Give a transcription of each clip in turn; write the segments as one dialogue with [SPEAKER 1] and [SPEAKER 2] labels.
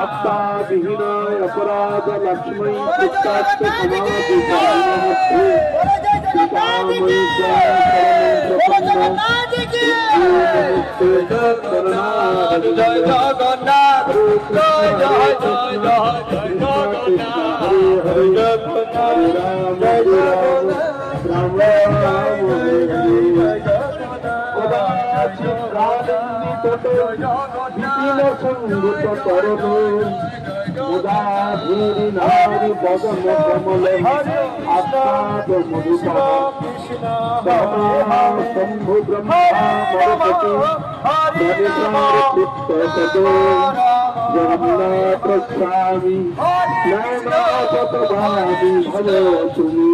[SPEAKER 1] भक्ताभिहीनाय अपराध लक्ष्मी पुष्टात् समाधिकामस्ते श्रीकामयि जय जगन्नाथ जय जगन्नाथ हरे जगन्नाथ जय जगन्नाथ राम राम नारी बदन कमल आत्माद मधुका शंभु ब्रह्मा जगन्नाथ स्वामी नयनापतवादी भलो तुमी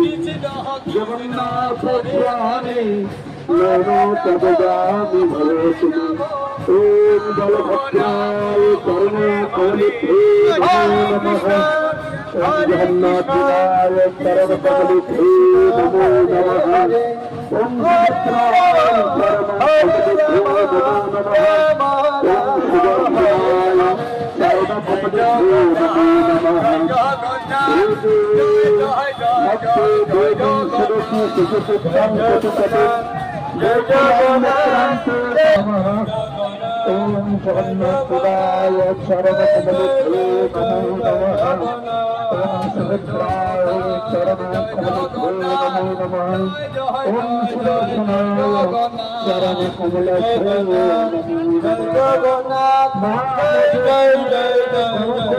[SPEAKER 1] जगन्नाथ स्वामी नयनोपतवादी भलो तुमी ओम बलभद्राय करुणाकमलिभ्ये नमो नमः जगन्नाथाय सर्वकमलिभ्ये नमो नमः ओम भद्राय सर्वकमलिभ्ये नमो नमः ओम सुवर्णाय सर्वकमलिभ्ये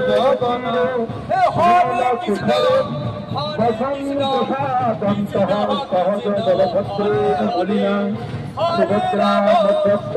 [SPEAKER 1] नमो नमः जय जगन्नाथ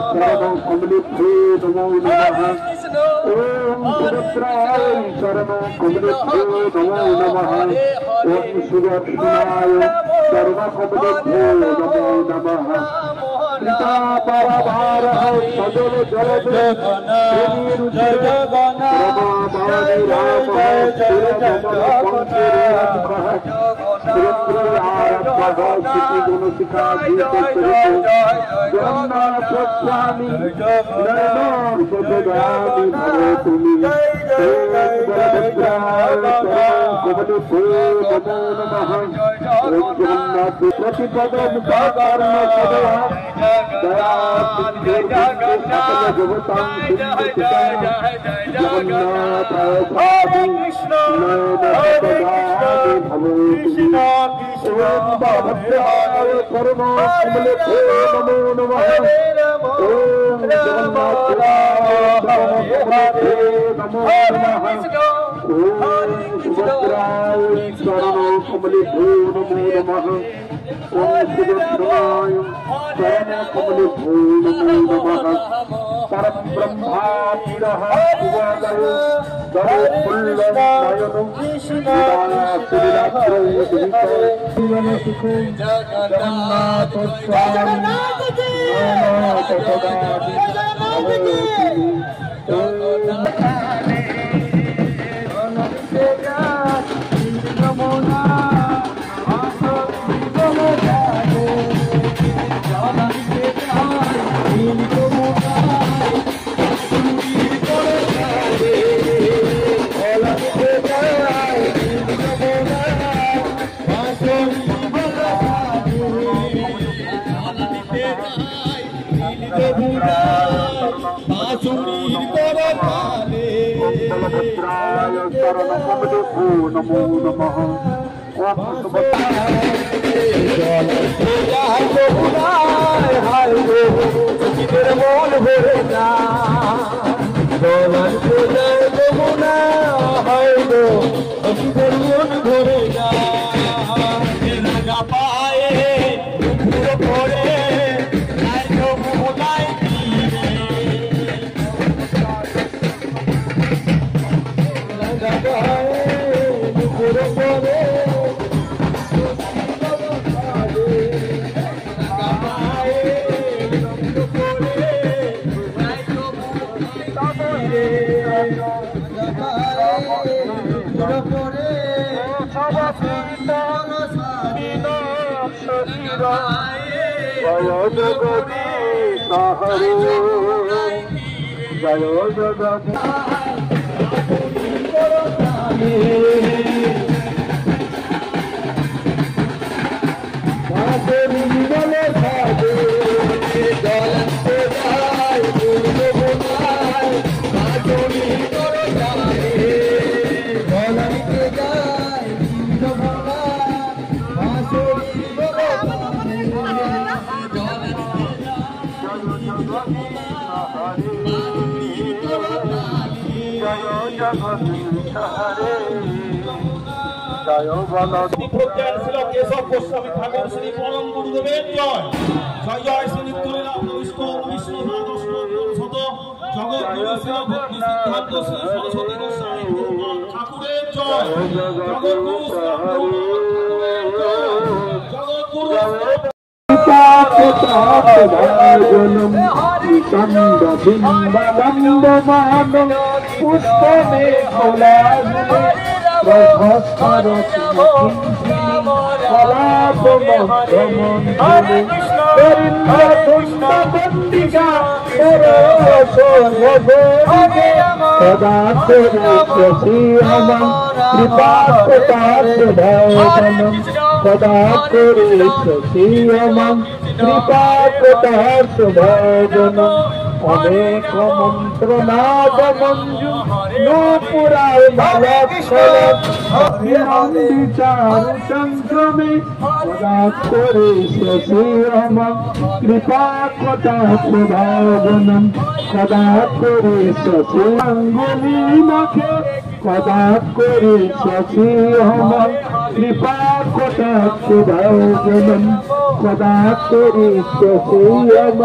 [SPEAKER 1] ओम जगन्नाथाय सर्वकमलिभ्ये नमो नमः ओम सुभद्राय सर्वकमलिभ्ये नमो नमः ओम सुदर्शनाय सर्वकमलिभ्ये नमो जगन्नाथ जय जय जगन्नाथ জয় জগদীশ হরে জয় জগদীশ
[SPEAKER 2] কেশব গোস্বামী ঠাকুর শ্রী পরম গুরুদেবের জয় জয় জয় শ্রী নিত্যলীলা প্রবিষ্ট জগৎগুরু শ্রী ভক্তি সিদ্ধান্ত শ্রী সরস্বতী গোস্বামী ঠাকুরের জয় জগৎগুরু শ্রী জগৎগুরু
[SPEAKER 1] অনেক মন্ত্রনাদ মঞ্জু নূপুরায় বিচার চন্দ্রমে সদা করে শ্রীরাম কৃপা কটাক্ষ ভাবনম সদা করে শ্রীরাঙ্গুলি নাখে কদা করে শ্রীরাম কৃপা কটাক্ষ ভাবনম সদা করে শ্রীরাম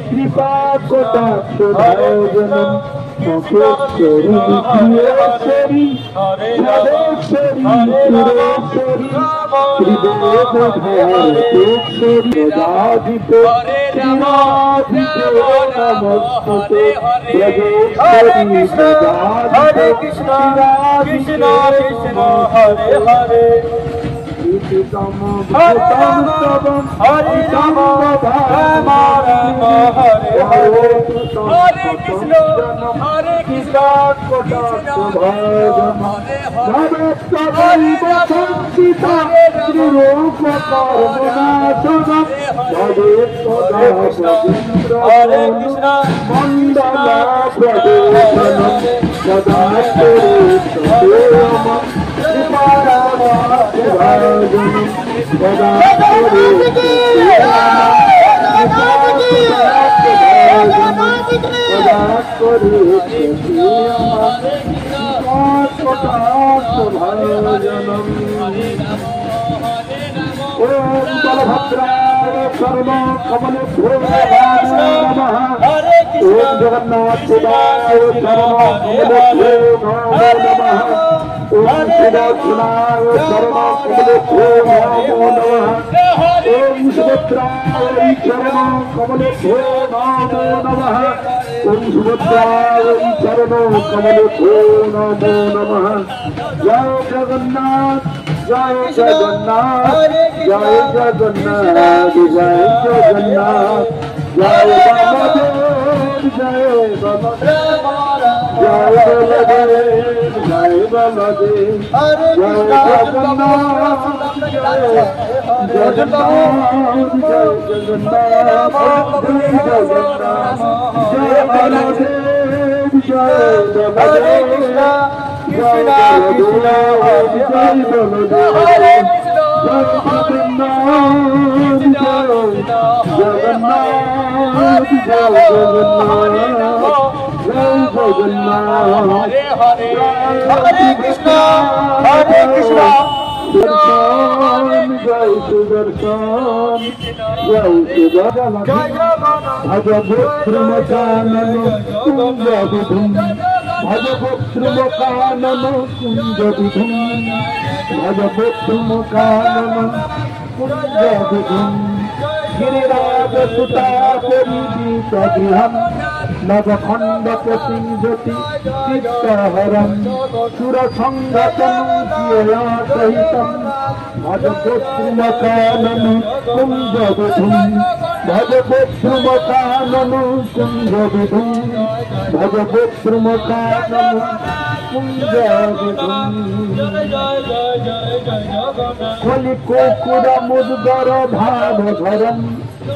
[SPEAKER 1] কৃপা কটাক্ষ ভাবনম মহেশ্বরী প্রিয়েশ্বরী সদেশ্বরী সুরেশ্বরী ত্রিবেদধারেশ্বরী রাধিতে রাধিতে নমস্তুতে ব্রজেশ্বরী রাধিতে কৃষ্ণ কৃষ্ণ হরে হরে তম ভূতম তবম হরিতম রাম রাম হরে হরে হরে কৃষ্ণ কটাক্ষ ভাজম ভবেত্তদৈব সংসিতা ত্রিলোক কর্মনাশনম ভবেত্তদাভজেন্দ্র মণ্ডলা প্রদেশনম সদা করেশ্বরেয়ম কৃপারামাভজনম সদা ओम बलभद्राय सर्व कमलेभ्यो नमः ओम जगन्नाथ शिवाय सर्व कमलेभ्यो नमः ओम सुदर्शनाय सर्व कमलेभ्यो नमः ओम सुभद्राय सर्व कमलेभ्यो नमः ओम सुभद्राय सर्व कमलेभ्यो नमः जय जगन्नाथ जय जगन्नाथ जय जगन्नाथ जय जगन्नाथ जय बलदेव जय बलदेव जय बलदेव जय बलदेव जय जगन्नाथ जय जगन्नाथ जय जगन्नाथ जय जगन्नाथ जय बलदेव जय Baldev Krishna Krishna Jai Baladev Jai Jagannath Jai Jagannath Jai Jagannath Hare Hare Krishna Hare Krishna Sudarshan Jai Sudarshan Jai Sudarshan Bhajaputramakanam Kunjavidhum Bhajaputramakanam Kunjavidhum Bhajaputramakanam Kunjavidhum Girirajasutta Paridita Griham নবখণ্ডপতিং জ্যোতি চিত্তহরম সুরসঙ্গতনু সহিতম ভজ গোত্রুমকাননু কুঞ্জবিধুম ভজ গোত্রুমকাননু কুঞ্জবিধুম ভজ গোত্রুমকাননু কুঞ্জবিধুম কলি কুকুর মুদ্গর ভাব ধরম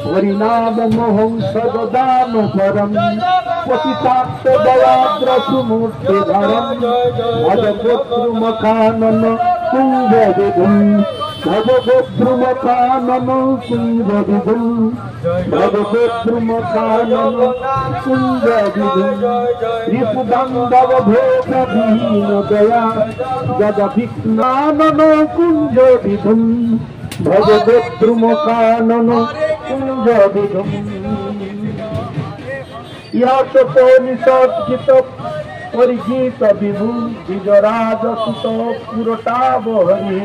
[SPEAKER 1] হরিনাম মোহং সদাম পরম পতিতাত্ম দয়াদ্র সুমূর্তি ধরম ভজ গোত্রুমকানন কুঞ্জ বিধুম ভজ গোত্রুমকানন কুঞ্জ বিধুম ভজ গোত্রুমকানন কুঞ্জ বিধুম রিপুদণ্ডব ভোগ বিহীন দয়া যদ বিঘ্নানন কুঞ্জ বিধুম ভজ গোত্রুমকানন কুঞ্জ বিধুম ইহোপনিষদ পরিগীত বিভু বিজরাজ সুত পুরটাব হরি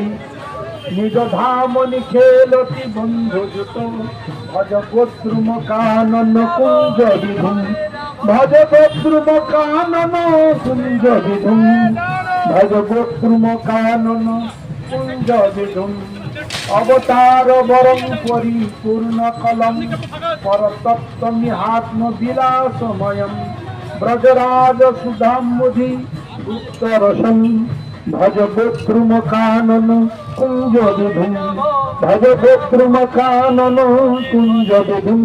[SPEAKER 1] নিজ ধাম নিখেলতি বন্ধু যুত ভজ গোত্রুমকানন কুঞ্জ বিধুম ভজ গোত্রুমকানন কুঞ্জ বিধুম ভজ গোত্রুমকানন কুঞ্জ বিধুম অবতার বরং পরিপূর্ণ কলম পরতত্ত্বমিহাত্ম বিলাসময়ম ব্রজরাজ সুধামুধি উত্তরসম ভজ গোত্রুমকানন কুঞ্জ বিধুম ভজ গোত্রুমকানন কুঞ্জ বিধুম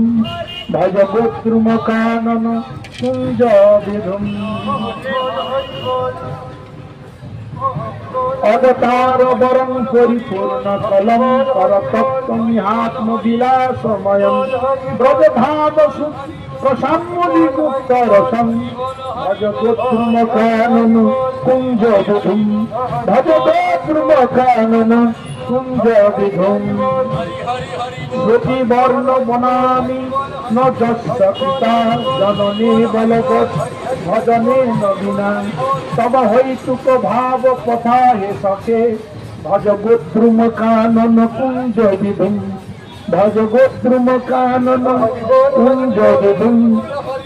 [SPEAKER 1] ভজ গোত্রুমকানন কুঞ্জ বিধুম অবতার বরং পরিপূর্ণ কলম পরতত্ত্বমিহাত্ম বিলাসময়ম ব্রজধাম প্রসাম্যদি মুক্তরসম ভজ গোত্রুমকানন কুঞ্জ বিধুম ভজ গোত্রুমকানন কুঞ্জ বিধুম শ্রুতি বর্ণ বনামি ন যস্য পিতা জননী বলবৎ ভজনে নবীনা তব হৈতুক ভাব কথা হে সখে ভজ গোত্রুমকানন কুঞ্জ বিধুম ভজ গোত্রুমকানন কুঞ্জ বিধুম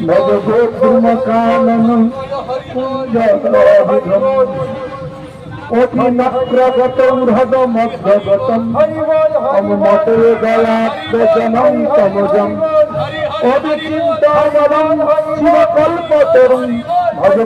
[SPEAKER 1] ভজ গোত্রুমকানন কুঞ্জ বিধুম অতিনক্রগতং হৃদ মধ্যগতং অমতে গলাত্মজনং তমজং অবিচিন্তবরং শিবকল্পতরুং ভজ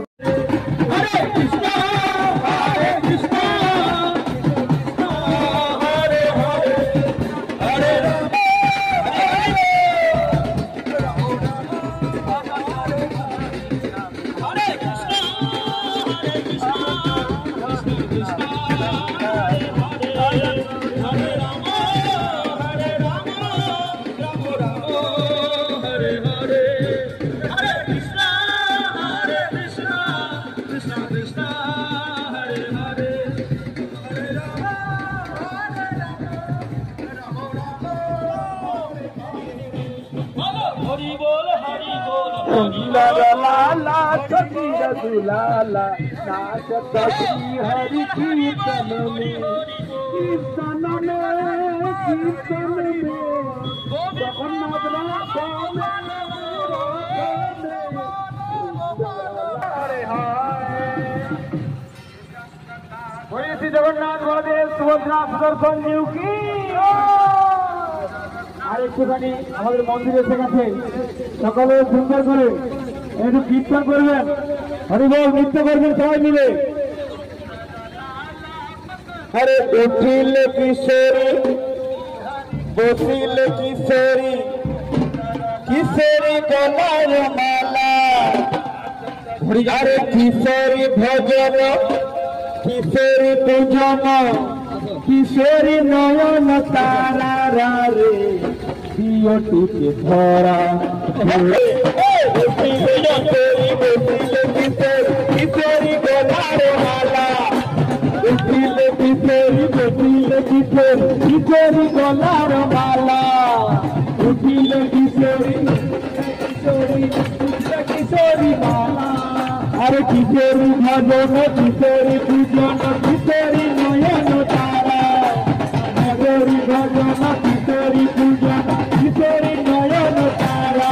[SPEAKER 1] लाला कबीर दुलाला नाचत श्री हरि कीर्तन में कीर्तन में जगन्नाथ श्री जगन्नाथ बलदेव सुभद्रा सुदर्शन जीव की আর একটুখানি আমাদের মন্দির এসে গেছে সকালে সুন্দর করে একটু কীর্তন করবেন হরিবল নৃত্য করবেন সবাই মিলে আরে উঠিল কিশোরী বসিল কিশোরী কিশোরী গলার মালা আরে কিশোরী ভজন কিশোরী পূজন কিশোরী নয়ন তারা রে দিয়টিকে ধরা কিশোরী গলার মালা উঠিলে কিশোরী বসিলে কিশোরী গলার মালা উঠিলে কিশোরী কিশোরী কিশোরী মালা আরে কিশোরী ভজন কিশোরী পূজন কিশোরী নয়ন তারা কিশোরী ভজন কিশোরী পূজন কিশোরী নয়ন তারা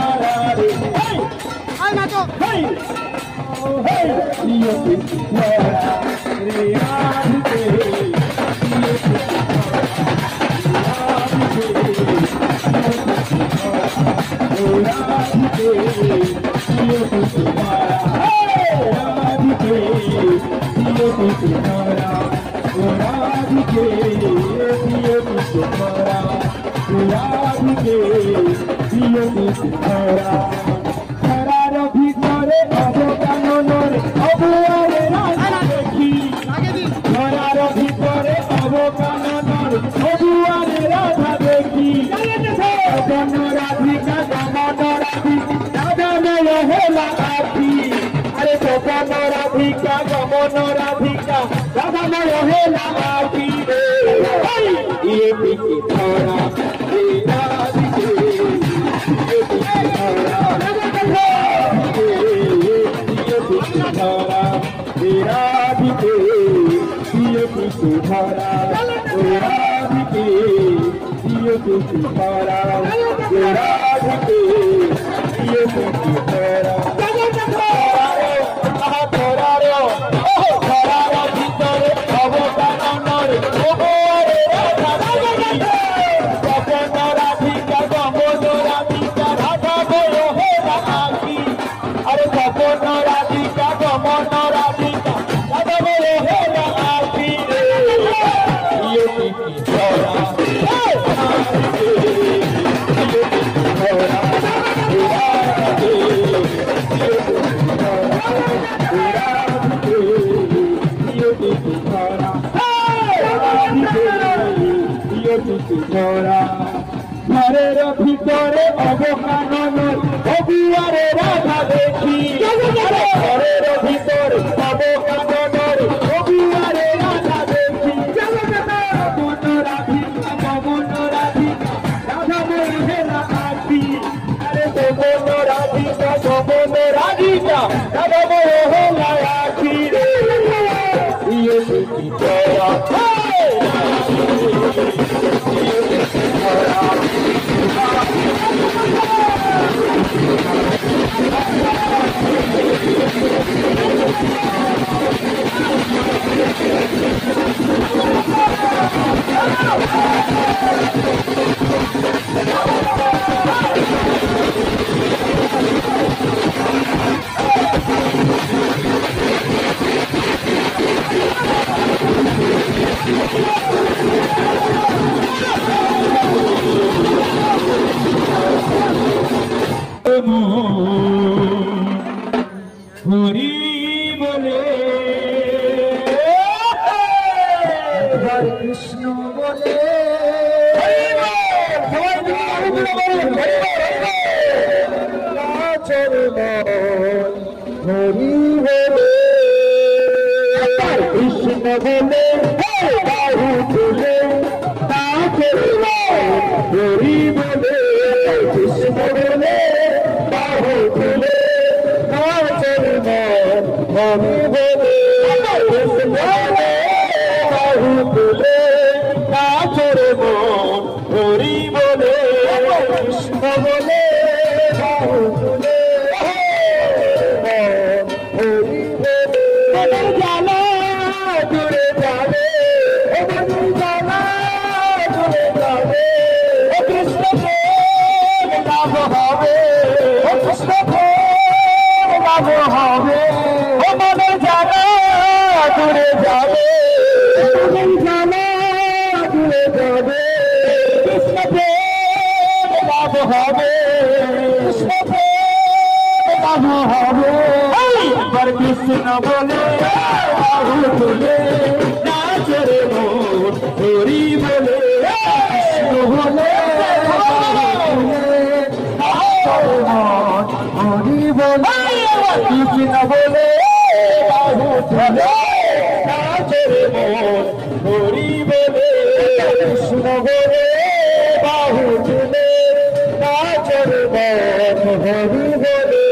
[SPEAKER 1] রাধিকা গমন রাধিকা রাধাময় হেলা আরতি রে ইয়ে পিকে ধরা রে রাধিকে ইয়ে পিকে ধরা ইয়ে পিকে ধরা রে রাধিকে ইয়ে পিকে ধরা রে রাধিকে ইয়ে পিকে ধরা রে রাধিকে ইয়ে পিকে ধরা ঘরের ভিতরে অবকানন অবিয়ারে রাধা দেখি ঘরের ভিতরে অবকানন অবিয়ারে রাধা দেখি গমন রাধিকা গমন রাধিকা রাধা হেলা আরতি আরে গমন রাধিকা গমন রাধিকা রাধা হেলা আরতি রে ইয়ে কি তোরা হরি বলে হরে কৃষ্ণ বলে হরি বলে কৃষ্ণ বলে বাহু তুলে হরি বলে কৃষ্ণ বলে বাহু তুলে হরি বলে কৃষ্ণ বলে বাহু তুলে নাচরে মন হরি বলে কৃষ্ণ বলে বাহু তুলে হরি বলে জানা দূরে যাবে জানা দূরে যাবে কৃষ্ণ লাভ হবে কৃষ্ণ লাভ হবে ও মনে জানা দূরে যাবে জানা দূরে যাবে কৃষ্ণ লাভ হবে কৃষ্ণ লাভ হবে কৃষ্ণ বলে বাহু তুলে নাচরে মন হরি বলে কৃষ্ণ বলে হরি বলে কৃষ্ণ বলে বাহু তুলে নাচরে মন হরি বলে কৃষ্ণ বলে বাহু তুলে নাচরে মন হরি বলে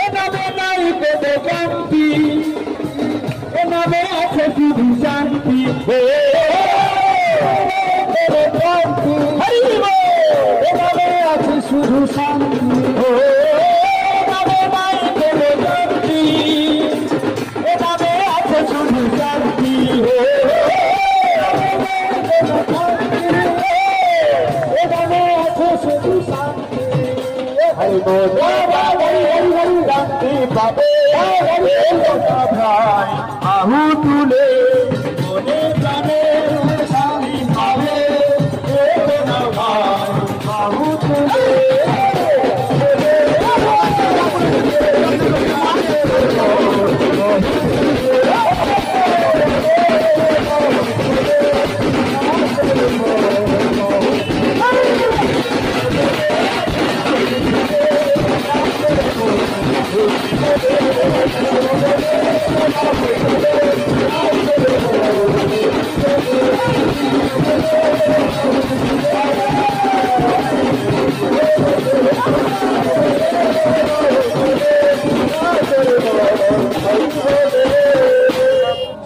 [SPEAKER 1] এভাবে নাই পেতে শান্তি এভাবে আছে শুধু শান্তি এভাবে আছে শুধু শান্তি এভাবে নাই পেতে ভাই আহু তুলে মনে প্রাণে স্বামী ভাবে না ভাই আহু তুলে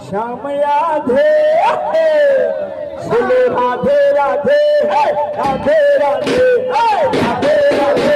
[SPEAKER 1] श्याम राधे बोले राधे राधे राधे राधे राधे राधे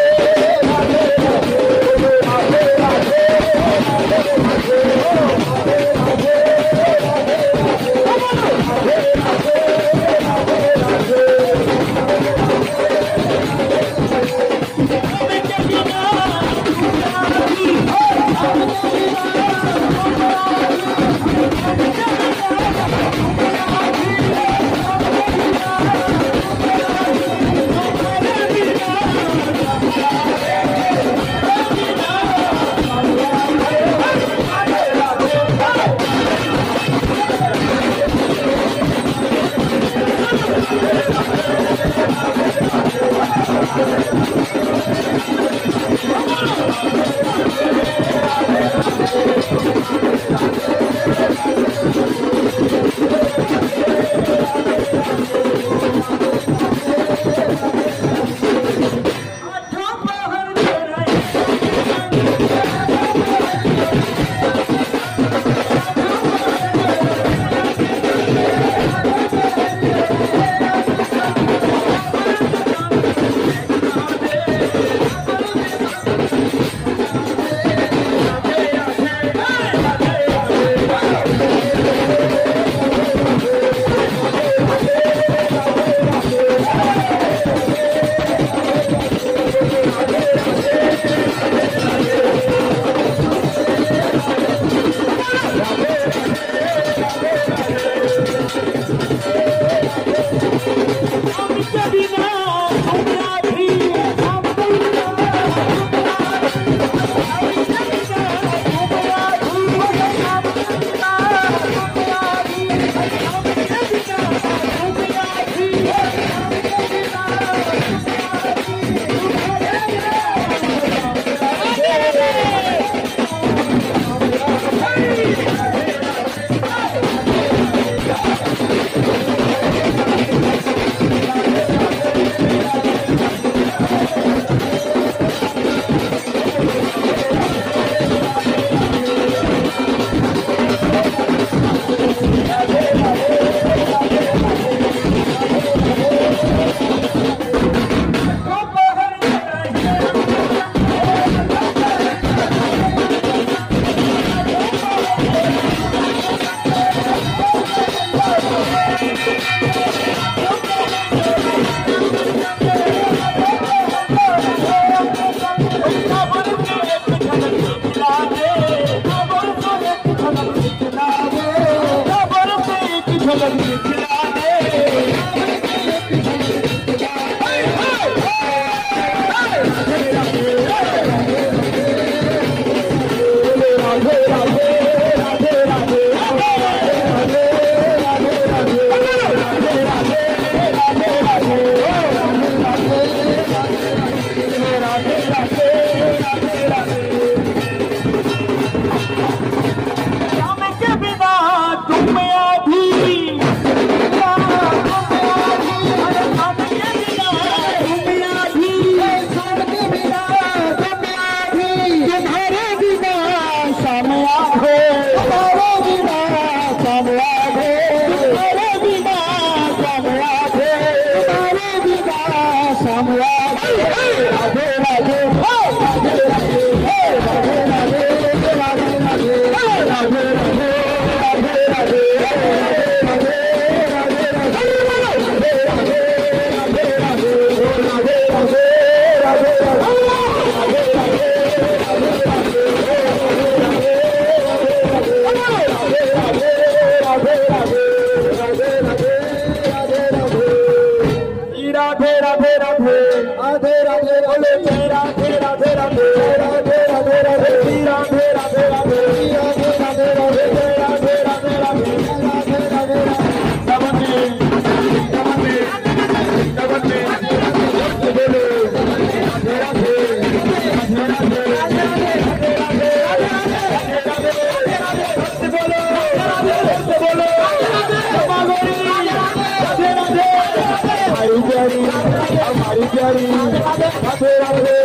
[SPEAKER 1] রাধে রাধে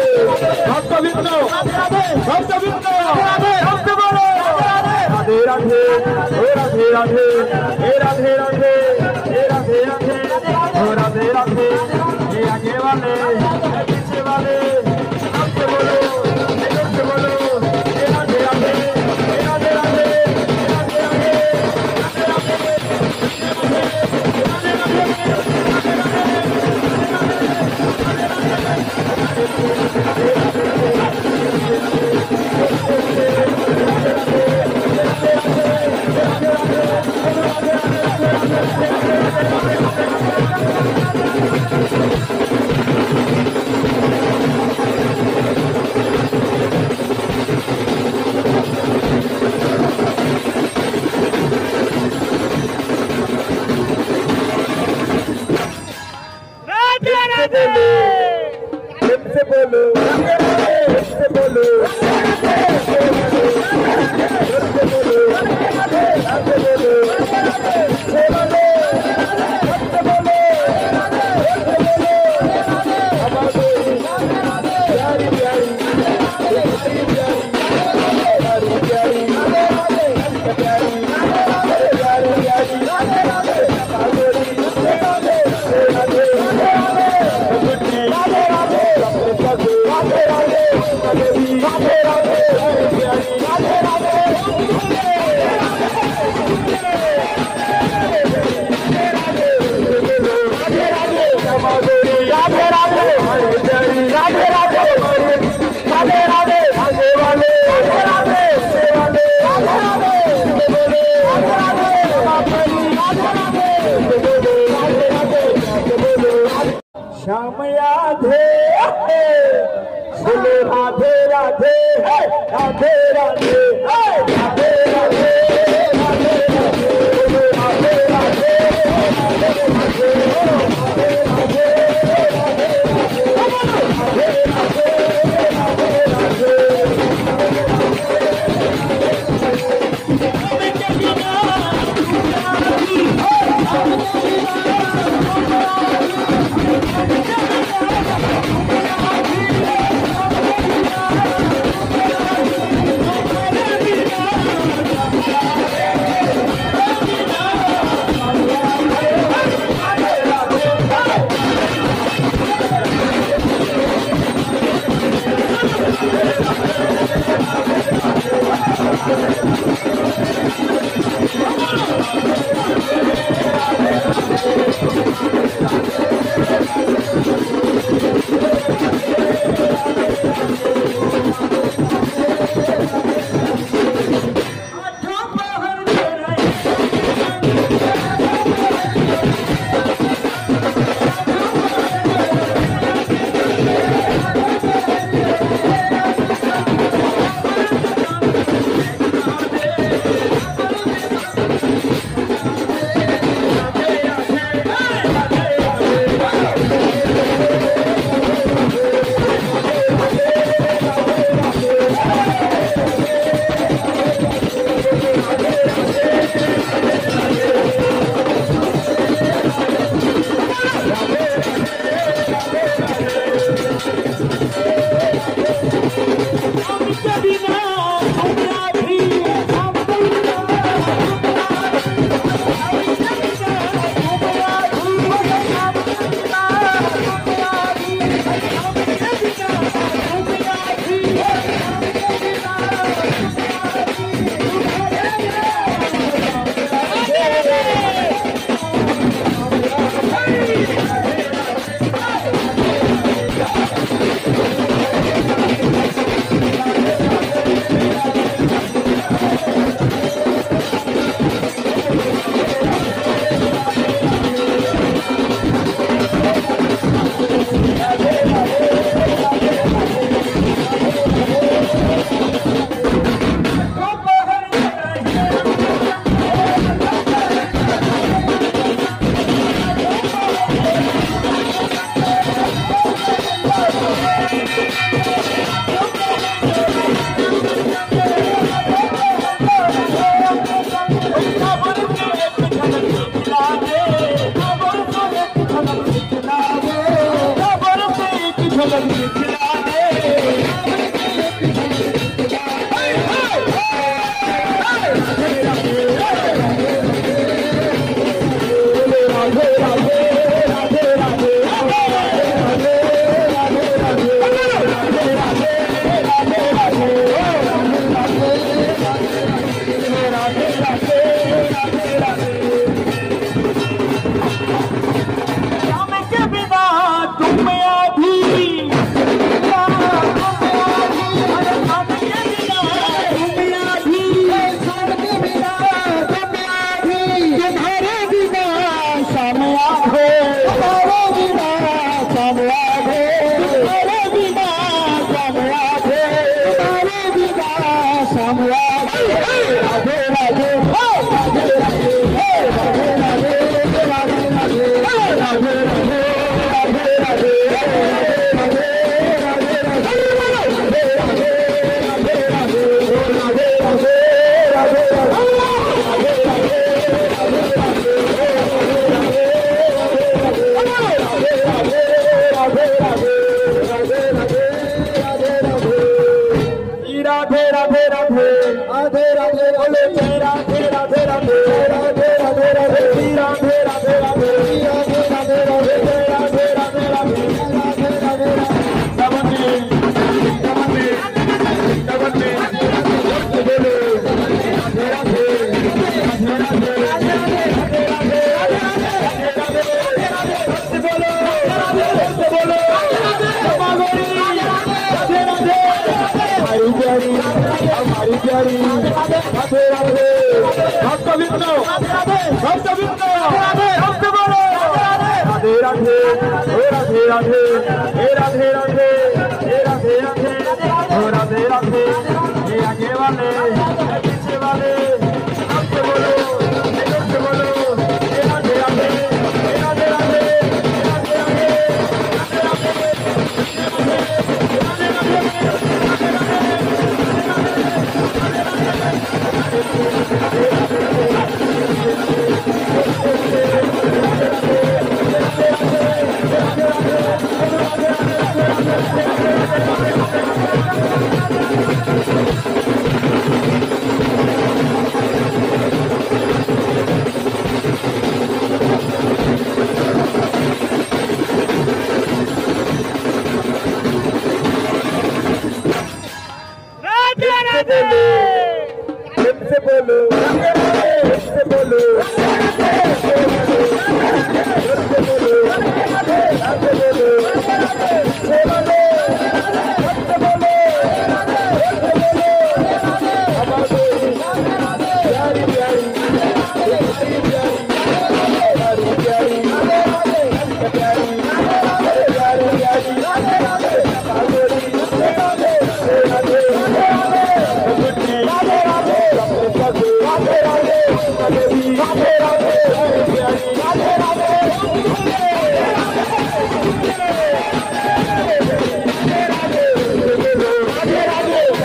[SPEAKER 1] ভক্তবৃন্দ ভক্তবৃন্দ রাধে বলো রাধে রাধে ও রাধে রাধে হে রাধে রাধে হে রাধে রাধে ও রাধে রাধে हे आगे वाले हे पीछे वाले राधे बोलो राधे बोलो हे राधे राधे हे राधे राधे हे राधे राधे श्याम राधे बोलो राधे राधे राधे राधे राधे राधे राधे बोलो राधे राधे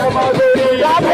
[SPEAKER 1] Come on,